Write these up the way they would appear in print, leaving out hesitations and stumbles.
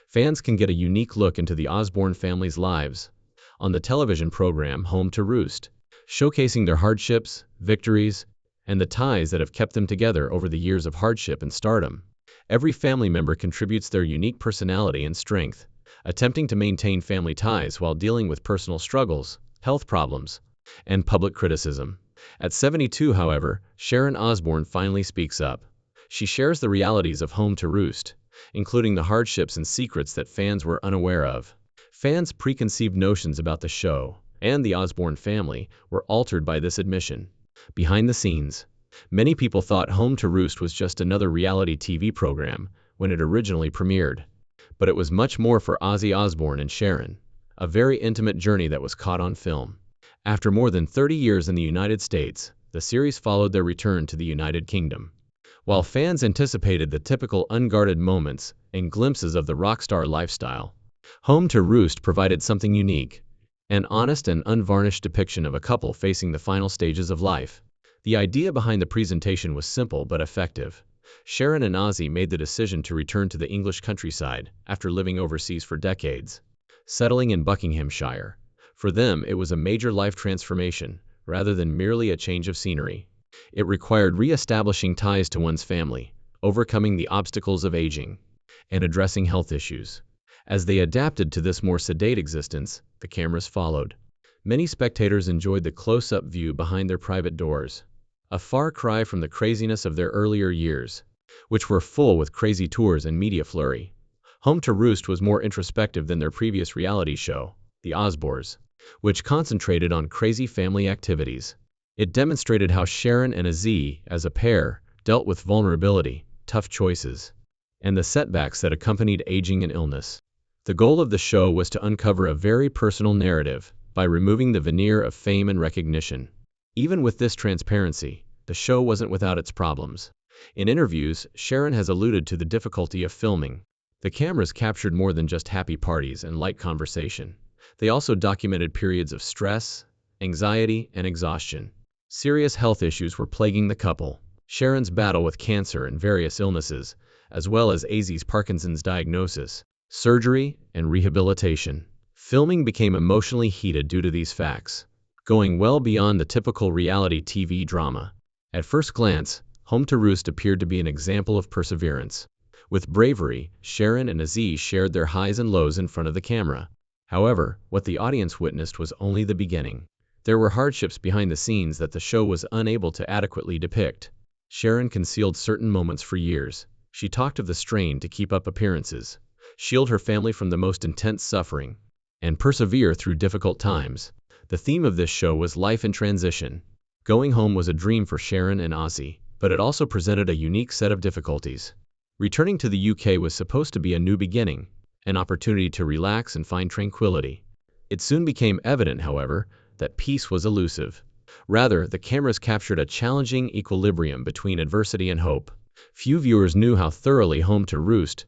fans can get a unique look into the Osbourne family's lives on the television program Home to Roost, showcasing their hardships, victories, and the ties that have kept them together over the years of hardship and stardom. Every family member contributes their unique personality and strength, attempting to maintain family ties while dealing with personal struggles, health problems, and public criticism. At 72, however, Sharon Osbourne finally speaks up. She shares the realities of Home to Roost, including the hardships and secrets that fans were unaware of. Fans' preconceived notions about the show and the Osbourne family were altered by this admission. Behind the scenes, many people thought Home to Roost was just another reality TV program when it originally premiered. But it was much more for Ozzy Osbourne and Sharon, a very intimate journey that was caught on film. After more than 30 years in the United States, the series followed their return to the United Kingdom. While fans anticipated the typical unguarded moments and glimpses of the rock star lifestyle, Home to Roost provided something unique, an honest and unvarnished depiction of a couple facing the final stages of life. The idea behind the presentation was simple but effective. Sharon and Ozzy made the decision to return to the English countryside after living overseas for decades, settling in Buckinghamshire. For them, it was a major life transformation, rather than merely a change of scenery. It required re-establishing ties to one's family, overcoming the obstacles of aging, and addressing health issues. As they adapted to this more sedate existence, the cameras followed. Many spectators enjoyed the close-up view behind their private doors, a far cry from the craziness of their earlier years, which were full with crazy tours and media flurry. Home to Roost was more introspective than their previous reality show, The Osbournes, which concentrated on crazy family activities. It demonstrated how Sharon and Ozzy, as a pair, dealt with vulnerability, tough choices, and the setbacks that accompanied aging and illness. The goal of the show was to uncover a very personal narrative by removing the veneer of fame and recognition. Even with this transparency, the show wasn't without its problems. In interviews, Sharon has alluded to the difficulty of filming. The cameras captured more than just happy parties and light conversation. They also documented periods of stress, anxiety, and exhaustion. Serious health issues were plaguing the couple. Sharon's battle with cancer and various illnesses, as well as Ozzy's Parkinson's diagnosis, surgery, and rehabilitation. Filming became emotionally heated due to these facts, going well beyond the typical reality TV drama. At first glance, Home to Roost appeared to be an example of perseverance. With bravery, Sharon and Ozzy shared their highs and lows in front of the camera. However, what the audience witnessed was only the beginning. There were hardships behind the scenes that the show was unable to adequately depict. Sharon concealed certain moments for years. She talked of the strain to keep up appearances, shield her family from the most intense suffering, and persevere through difficult times. The theme of this show was life in transition. Going home was a dream for Sharon and Ozzy, but it also presented a unique set of difficulties. Returning to the UK was supposed to be a new beginning, an opportunity to relax and find tranquility. It soon became evident, however, that peace was elusive. Rather, the cameras captured a challenging equilibrium between adversity and hope. Few viewers knew how thoroughly Home to Roost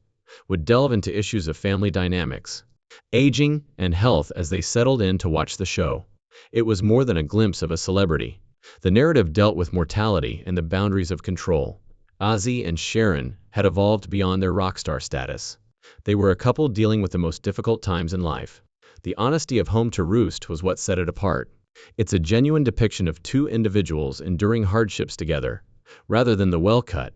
would delve into issues of family dynamics, aging, and health as they settled in to watch the show. It was more than a glimpse of a celebrity. The narrative dealt with mortality and the boundaries of control. Ozzy and Sharon had evolved beyond their rock star status. They were a couple dealing with the most difficult times in life. The honesty of Home to Roost was what set it apart. It's a genuine depiction of two individuals enduring hardships together, rather than the well-cut,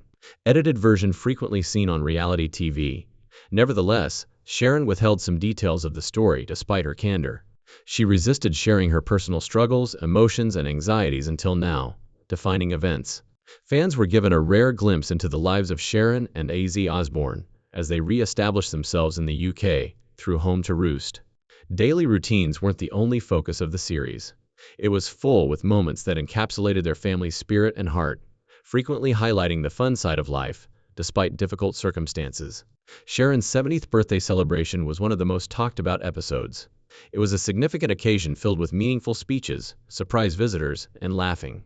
edited version frequently seen on reality TV. Nevertheless, Sharon withheld some details of the story despite her candor. She resisted sharing her personal struggles, emotions, and anxieties until now, defining events. Fans were given a rare glimpse into the lives of Sharon and Ozzy Osbourne as they re-established themselves in the UK through Home to Roost. Daily routines weren't the only focus of the series. It was full with moments that encapsulated their family's spirit and heart, frequently highlighting the fun side of life, despite difficult circumstances. Sharon's 70th birthday celebration was one of the most talked about episodes. It was a significant occasion filled with meaningful speeches, surprise visitors, and laughing.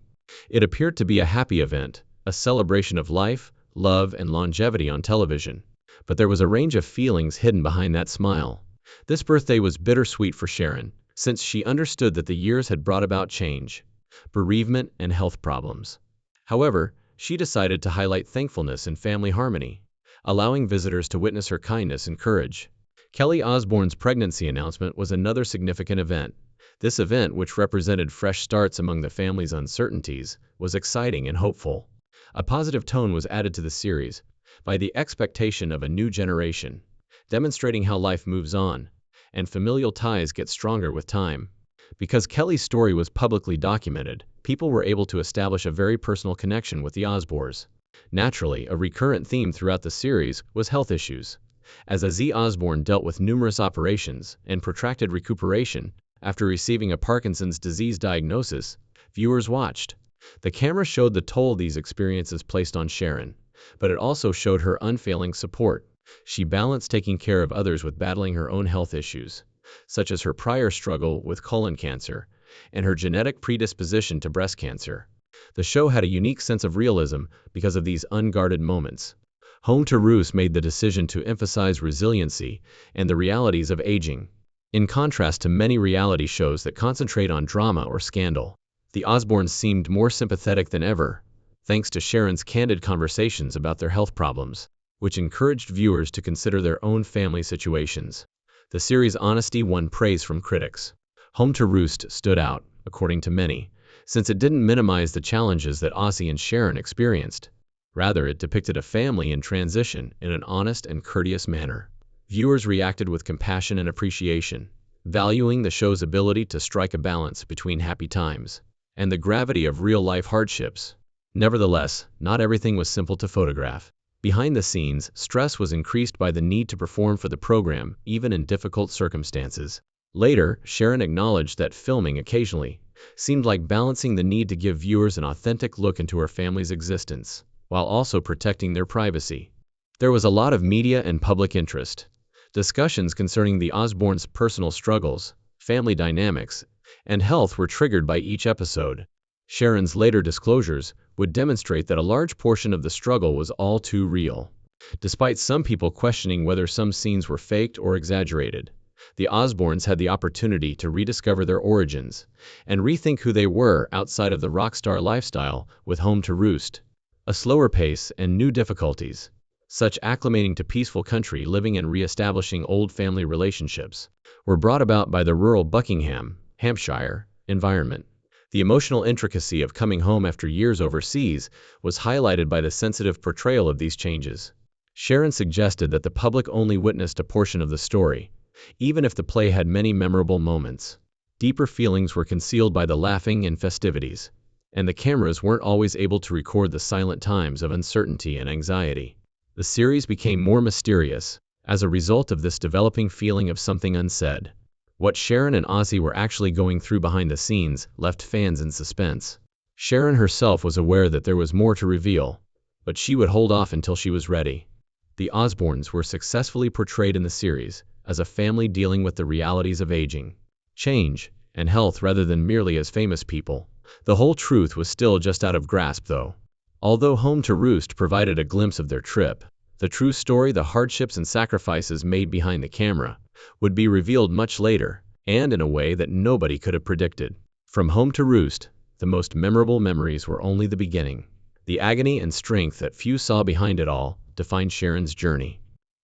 It appeared to be a happy event, a celebration of life, love, and longevity on television. But there was a range of feelings hidden behind that smile. This birthday was bittersweet for Sharon, since she understood that the years had brought about change, bereavement, and health problems. However, she decided to highlight thankfulness and family harmony, allowing visitors to witness her kindness and courage. Kelly Osbourne's pregnancy announcement was another significant event. This event, which represented fresh starts among the family's uncertainties, was exciting and hopeful. A positive tone was added to the series by the expectation of a new generation, demonstrating how life moves on, and familial ties get stronger with time. Because Kelly's story was publicly documented, people were able to establish a very personal connection with the Osbournes. Naturally, a recurrent theme throughout the series was health issues. As Ozzy Osbourne dealt with numerous operations and protracted recuperation after receiving a Parkinson's disease diagnosis, viewers watched. The camera showed the toll these experiences placed on Sharon, but it also showed her unfailing support. She balanced taking care of others with battling her own health issues, such as her prior struggle with colon cancer and her genetic predisposition to breast cancer. The show had a unique sense of realism because of these unguarded moments. Home to Roost made the decision to emphasize resiliency and the realities of aging. In contrast to many reality shows that concentrate on drama or scandal, the Osbournes seemed more sympathetic than ever, thanks to Sharon's candid conversations about their health problems, which encouraged viewers to consider their own family situations. The series' honesty won praise from critics. Home to Roost stood out, according to many, since it didn't minimize the challenges that Ozzy and Sharon experienced. Rather, it depicted a family in transition in an honest and courteous manner. Viewers reacted with compassion and appreciation, valuing the show's ability to strike a balance between happy times and the gravity of real-life hardships. Nevertheless, not everything was simple to photograph. Behind the scenes, stress was increased by the need to perform for the program, even in difficult circumstances. Later, Sharon acknowledged that filming occasionally seemed like balancing the need to give viewers an authentic look into her family's existence, while also protecting their privacy. There was a lot of media and public interest. Discussions concerning the Osbournes' personal struggles, family dynamics, and health were triggered by each episode. Sharon's later disclosures would demonstrate that a large portion of the struggle was all too real. Despite some people questioning whether some scenes were faked or exaggerated, the Osbournes had the opportunity to rediscover their origins and rethink who they were outside of the rock star lifestyle with Home to Roost. A slower pace and new difficulties, such acclimating to peaceful country living and re-establishing old family relationships, were brought about by the rural Buckingham, Hampshire, environment. The emotional intricacy of coming home after years overseas was highlighted by the sensitive portrayal of these changes. Sharon suggested that the public only witnessed a portion of the story, even if the play had many memorable moments. Deeper feelings were concealed by the laughing and festivities, and the cameras weren't always able to record the silent times of uncertainty and anxiety. The series became more mysterious as a result of this developing feeling of something unsaid. What Sharon and Ozzy were actually going through behind the scenes left fans in suspense. Sharon herself was aware that there was more to reveal, but she would hold off until she was ready. The Osbournes were successfully portrayed in the series as a family dealing with the realities of aging, change, and health rather than merely as famous people. The whole truth was still just out of grasp, though. Although Home to Roost provided a glimpse of their trip, the true story, the hardships and sacrifices made behind the camera, would be revealed much later, and in a way that nobody could have predicted. From Home to Roost, the most memorable memories were only the beginning. The agony and strength that few saw behind it all defined Sharon's journey.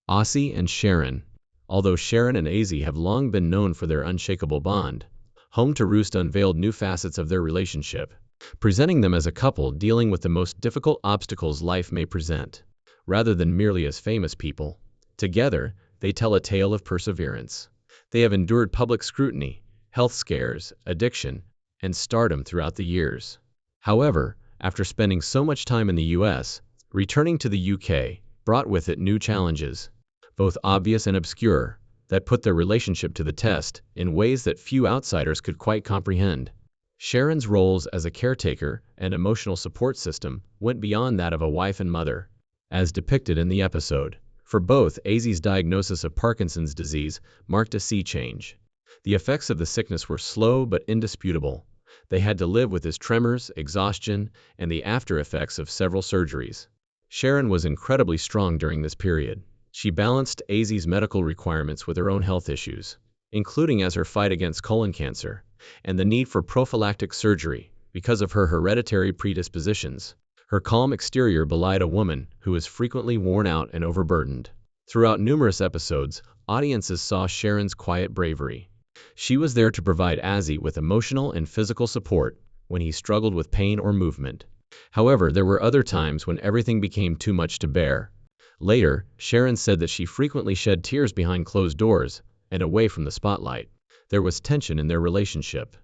Ozzy and Sharon. Although Sharon and Ozzy have long been known for their unshakable bond, Home to Roost unveiled new facets of their relationship, presenting them as a couple dealing with the most difficult obstacles life may present, rather than merely as famous people. Together, they tell a tale of perseverance. They have endured public scrutiny, health scares, addiction, and stardom throughout the years. However, after spending so much time in the US, returning to the UK brought with it new challenges, both obvious and obscure, that put their relationship to the test in ways that few outsiders could quite comprehend. Sharon's roles as a caretaker and emotional support system went beyond that of a wife and mother, as depicted in the episode. For both, Ozzy's diagnosis of Parkinson's disease marked a sea change. The effects of the sickness were slow but indisputable. They had to live with his tremors, exhaustion, and the after effects of several surgeries. Sharon was incredibly strong during this period. She balanced Ozzy's medical requirements with her own health issues, including as her fight against colon cancer and the need for prophylactic surgery because of her hereditary predispositions. Her calm exterior belied a woman who was frequently worn out and overburdened. Throughout numerous episodes, audiences saw Sharon's quiet bravery. She was there to provide Ozzy with emotional and physical support when he struggled with pain or movement. However, there were other times when everything became too much to bear. Later, Sharon said that she frequently shed tears behind closed doors and away from the spotlight. There was tension in their relationship.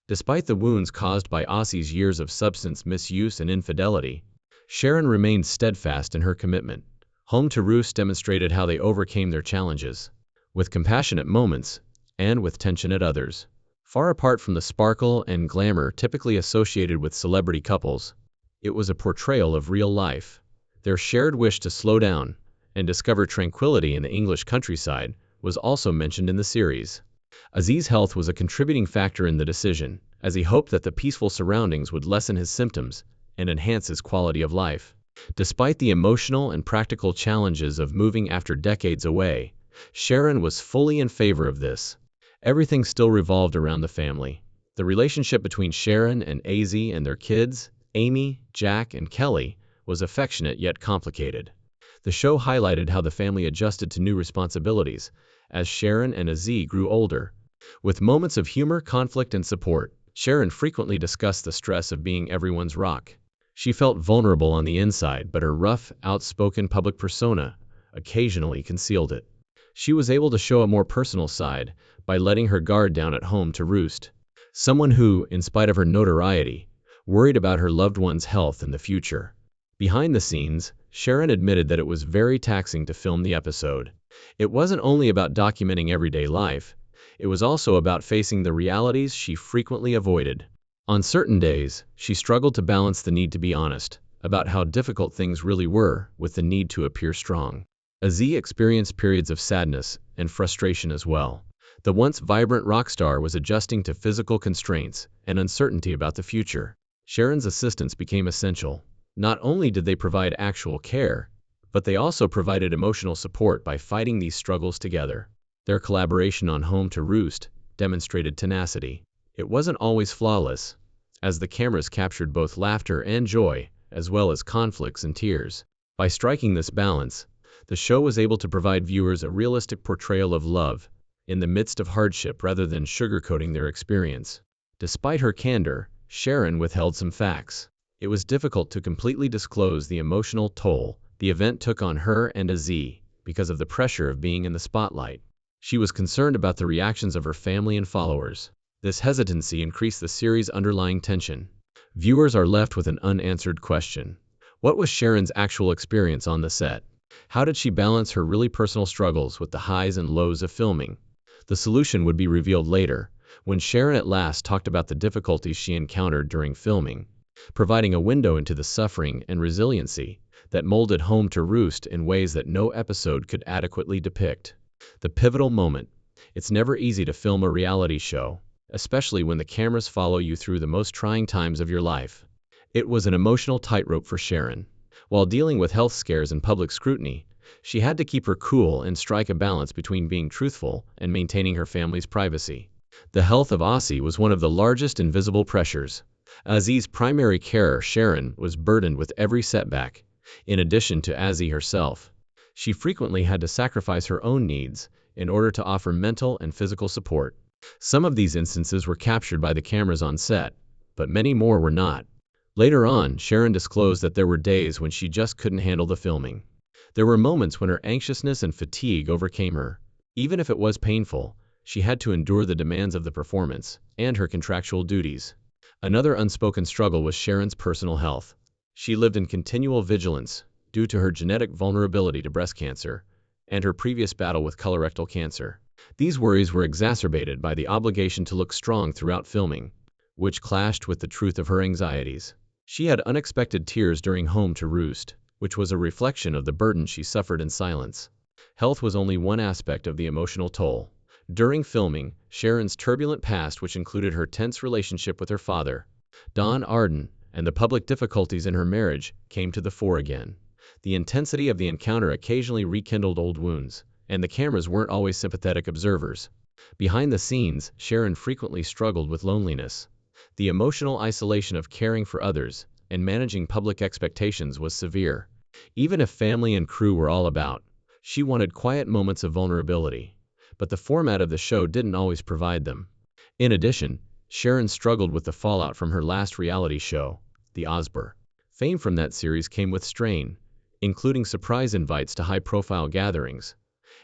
Despite the wounds caused by Ozzy's years of substance misuse and infidelity, Sharon remained steadfast in her commitment. Home to Roost demonstrated how they overcame their challenges, with compassionate moments and with tension at others. Far apart from the sparkle and glamour typically associated with celebrity couples, it was a portrayal of real life. Their shared wish to slow down and discover tranquility in the English countryside was also mentioned in the series. Ozzy's health was a contributing factor in the decision, as he hoped that the peaceful surroundings would lessen his symptoms and enhance his quality of life. Despite the emotional and practical challenges of moving after decades away, Sharon was fully in favor of this. Everything still revolved around the family. The relationship between Sharon and Ozzy and their kids, Amy, Jack, and Kelly, was affectionate yet complicated. The show highlighted how the family adjusted to new responsibilities as Sharon and Ozzy grew older. With moments of humor, conflict, and support, Sharon frequently discussed the stress of being everyone's rock. She felt vulnerable on the inside, but her rough, outspoken public persona occasionally concealed it. She was able to show a more personal side by letting her guard down at home to Roost. Someone who, in spite of her notoriety, worried about her loved one's health and the future. Behind the scenes, Sharon admitted that it was very taxing to film the episode. It wasn't only about documenting everyday life, it was also about facing the realities she frequently avoided. On certain days, she struggled to balance the need to be honest about how difficult things really were with the need to appear strong. Ozzy experienced periods of sadness and frustration as well. The once vibrant rock star was adjusting to physical constraints and uncertainty about the future. Sharon's assistance became essential. Not only did they provide actual care, but they also provided emotional support by fighting these struggles together. Their collaboration on Home to Roost demonstrated tenacity. It wasn't always flawless, as the cameras captured both laughter and joy, as well as conflicts and tears. By striking this balance, the show was able to provide viewers a realistic portrayal of love in the midst of hardship rather than sugarcoating their experience. Despite her candor, Sharon withheld some facts. It was difficult to completely disclose the emotional toll the event took on her and Ozzy because of the pressure of being in the spotlight. She was concerned about the reactions of her family and followers. This hesitancy increased the series' underlying tension. Viewers are left with an unanswered question. What was Sharon's actual experience on the set? How did she balance her really personal struggles with the highs and lows of filming? The solution would be revealed later, when Sharon at last talked about the difficulties she encountered during filming, providing a window into the suffering and resiliency that molded Home to Roost in ways that no episode could adequately depict. The pivotal moment. It's never easy to film a reality show, especially when the cameras follow you through the most trying times of your life. It was an emotional tightrope for Sharon. While dealing with health scares and public scrutiny, she had to keep her cool and strike a balance between being truthful and maintaining her family's privacy. The health of Ozzy was one of the largest invisible pressures. Ozzy's primary carer, Sharon, was burdened with every setback. In addition to Ozzy herself, she frequently had to sacrifice her own needs in order to offer mental and physical support. Some of these instances were captured by the cameras on set, but many more were not. Later on, Sharon disclosed that there were days when she just couldn't handle the filming. There were moments when her anxiousness and fatigue overcame her. Even if it was painful, she had to endure the demands of the performance and her contractual duties. Another unspoken struggle was Sharon's personal health. She lived in continual vigilance due to her genetic vulnerability to breast cancer and her previous battle with colorectal cancer. These worries were exacerbated by the obligation to look strong throughout filming, which clashed with the truth of her anxieties. She had unexpected tears during Home to Roost, which was a reflection of the burden she suffered in silence. Health was only one aspect of the emotional toll. During filming, Sharon's turbulent past, which included her tense relationship with her father, Don Arden, and the public difficulties in her marriage, came to the fore again. The intensity of the encounter occasionally rekindled old wounds, and the cameras weren't always sympathetic observers. Behind the scenes, Sharon frequently struggled with loneliness. The emotional isolation of caring for others and managing public expectations was severe. Even if family and crew were all about, she wanted quiet moments of vulnerability. but the format of the show didn't always provide them. In addition, Sharon struggled with the fallout from her last reality show, The Osbourne. Fame from that series came with strain, including surprise invites to high-profile gatherings,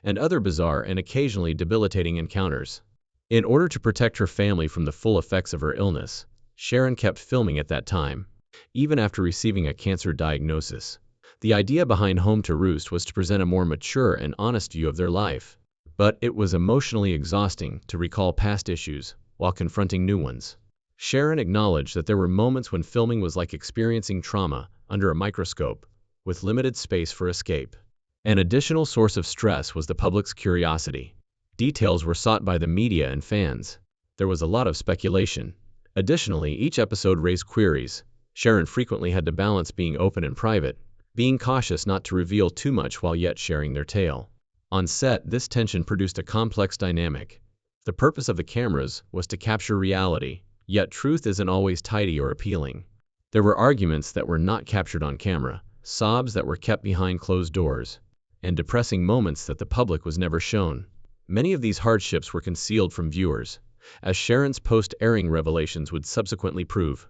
and other bizarre and occasionally debilitating encounters. In order to protect her family from the full effects of her illness, Sharon kept filming at that time, even after receiving a cancer diagnosis. The idea behind Home to Roost was to present a more mature and honest view of their life, but it was emotionally exhausting to recall past issues while confronting new ones. Sharon acknowledged that there were moments when filming was like experiencing trauma under a microscope, with limited space for escape. An additional source of stress was the public's curiosity. Details were sought by the media and fans. There was a lot of speculation. Additionally, each episode raised queries. Sharon frequently had to balance being open and private, being cautious not to reveal too much while yet sharing their tale. On set, this tension produced a complex dynamic. The purpose of the cameras was to capture reality, yet truth isn't always tidy or appealing. There were arguments that were not captured on camera, sobs that were kept behind closed doors, and depressing moments that the public was never shown. Many of these hardships were concealed from viewers, as Sharon's post-airing revelations would subsequently prove.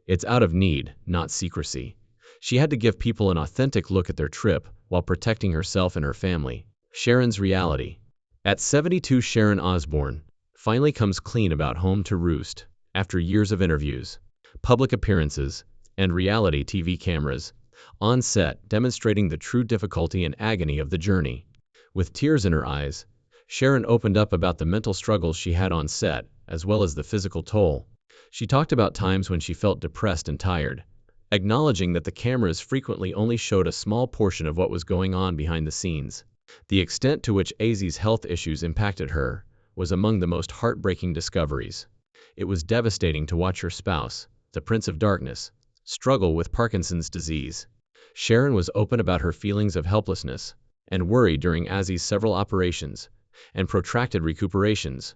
It's out of need, not secrecy. She had to give people an authentic look at their trip while protecting herself and her family. Sharon's reality. At 72, Sharon Osbourne finally comes clean about Home to Roost after years of interviews, public appearances, and reality TV cameras on set demonstrating the true difficulty and agony of the journey. With tears in her eyes, Sharon opened up about the mental struggles she had on set, as well as the physical toll. She talked about times when she felt depressed and tired, acknowledging that the cameras frequently only showed a small portion of what was going on behind the scenes. The extent to which Azzy's health issues impacted her was among the most heartbreaking discoveries. It was devastating to watch her spouse, the Prince of Darkness, struggle with Parkinson's disease. Sharon was open about her feelings of helplessness and worry during Azzy's several operations and protracted recuperations.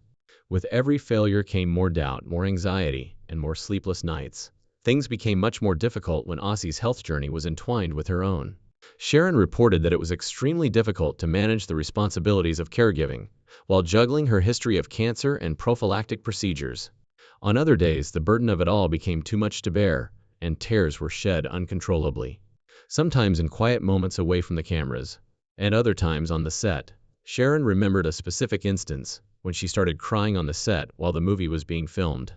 With every failure came more doubt, more anxiety, and more sleepless nights. Things became much more difficult when Ozzy's health journey was entwined with her own. Sharon reported that it was extremely difficult to manage the responsibilities of caregiving, while juggling her history of cancer and prophylactic procedures. On other days, the burden of it all became too much to bear, and tears were shed uncontrollably. Sometimes in quiet moments away from the cameras, and other times on the set. Sharon remembered a specific instance when she started crying on the set while the movie was being filmed.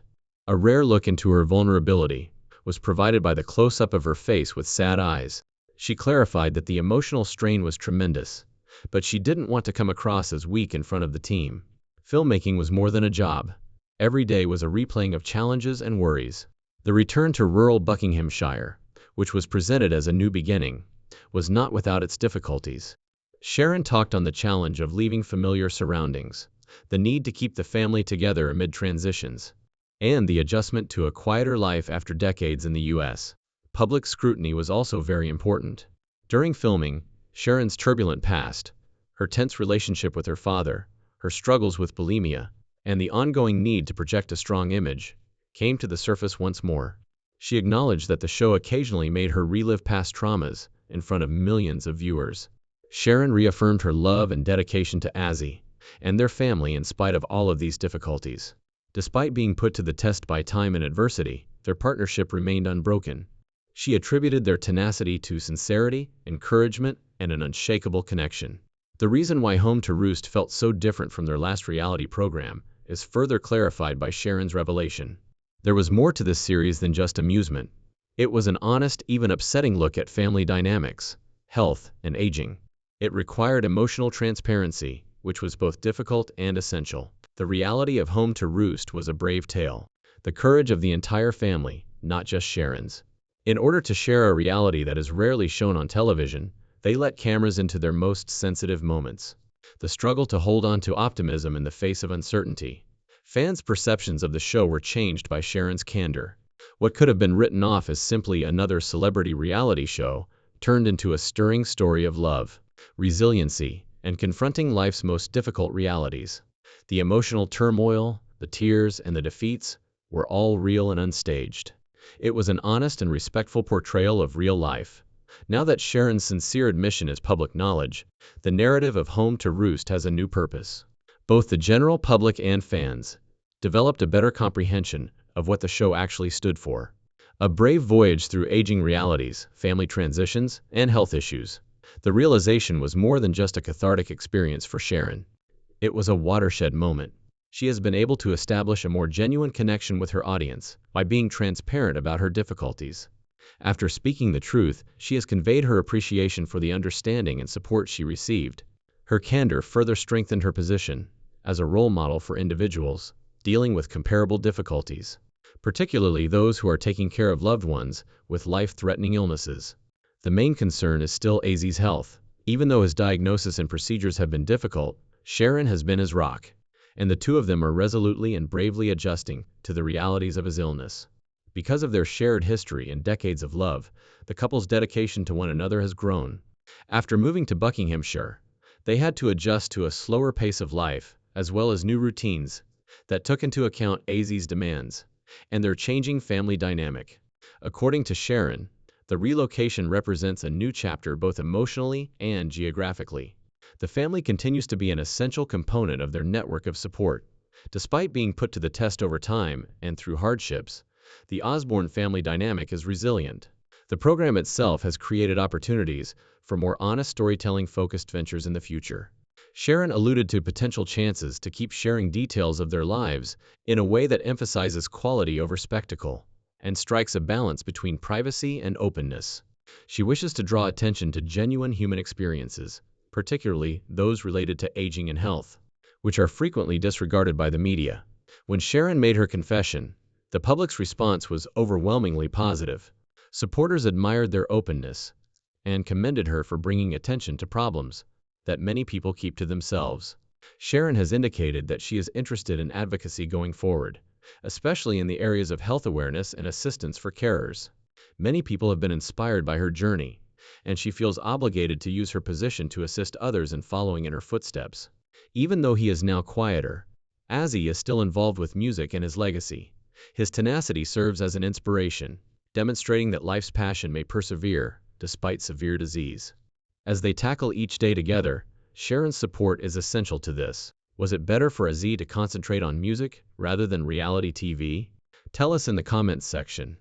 A rare look into her vulnerability was provided by the close-up of her face with sad eyes. She clarified that the emotional strain was tremendous, but she didn't want to come across as weak in front of the team. Filmmaking was more than a job. Every day was a replaying of challenges and worries. The return to rural Buckinghamshire, which was presented as a new beginning, was not without its difficulties. Sharon talked on the challenge of leaving familiar surroundings, the need to keep the family together amid transitions, and the adjustment to a quieter life after decades in the U.S. Public scrutiny was also very important. During filming, Sharon's turbulent past, her tense relationship with her father, her struggles with bulimia, and the ongoing need to project a strong image, came to the surface once more. She acknowledged that the show occasionally made her relive past traumas in front of millions of viewers. Sharon reaffirmed her love and dedication to Azzy and their family in spite of all of these difficulties. Despite being put to the test by time and adversity, their partnership remained unbroken. She attributed their tenacity to sincerity, encouragement, and an unshakable connection. The reason why Home to Roost felt so different from their last reality program is further clarified by Sharon's revelation. There was more to this series than just amusement. It was an honest, even upsetting look at family dynamics, health, and aging. It required emotional transparency, which was both difficult and essential. The reality of Home to Roost was a brave tale. The courage of the entire family, not just Sharon's. In order to share a reality that is rarely shown on television, they let cameras into their most sensitive moments. The struggle to hold on to optimism in the face of uncertainty. Fans' perceptions of the show were changed by Sharon's candor. What could have been written off as simply another celebrity reality show turned into a stirring story of love, resiliency, and confronting life's most difficult realities. The emotional turmoil, the tears, and the defeats were all real and unstaged. It was an honest and respectful portrayal of real life. Now that Sharon's sincere admission is public knowledge, the narrative of Home to Roost has a new purpose. Both the general public and fans developed a better comprehension of what the show actually stood for. A brave voyage through aging realities, family transitions, and health issues. The realization was more than just a cathartic experience for Sharon. It was a watershed moment. She has been able to establish a more genuine connection with her audience by being transparent about her difficulties. After speaking the truth, she has conveyed her appreciation for the understanding and support she received. Her candor further strengthened her position as a role model for individuals dealing with comparable difficulties, particularly those who are taking care of loved ones with life-threatening illnesses. The main concern is still AZ's health. Even though his diagnosis and procedures have been difficult, Sharon has been his rock, and the two of them are resolutely and bravely adjusting to the realities of his illness. Because of their shared history and decades of love, the couple's dedication to one another has grown. After moving to Buckinghamshire, they had to adjust to a slower pace of life, as well as new routines that took into account AZ's demands and their changing family dynamic. According to Sharon, the relocation represents a new chapter both emotionally and geographically. The family continues to be an essential component of their network of support. Despite being put to the test over time and through hardships, the Osbourne family dynamic is resilient. The program itself has created opportunities for more honest storytelling-focused ventures in the future. Sharon alluded to potential chances to keep sharing details of their lives in a way that emphasizes quality over spectacle and strikes a balance between privacy and openness. She wishes to draw attention to genuine human experiences, particularly those related to aging and health, which are frequently disregarded by the media. When Sharon made her confession, the public's response was overwhelmingly positive. Supporters admired their openness and commended her for bringing attention to problems that many people keep to themselves. Sharon has indicated that she is interested in advocacy going forward, especially in the areas of health awareness and assistance for carers. Many people have been inspired by her journey, and she feels obligated to use her position to assist others in following in her footsteps. Even though he is now quieter, Ozzy is still involved with music and his legacy. His tenacity serves as an inspiration, demonstrating that life's passion may persevere despite severe disease. As they tackle each day together, Sharon's support is essential to this. Was it better for Ozzy to concentrate on music rather than reality TV? Tell us in the comments section.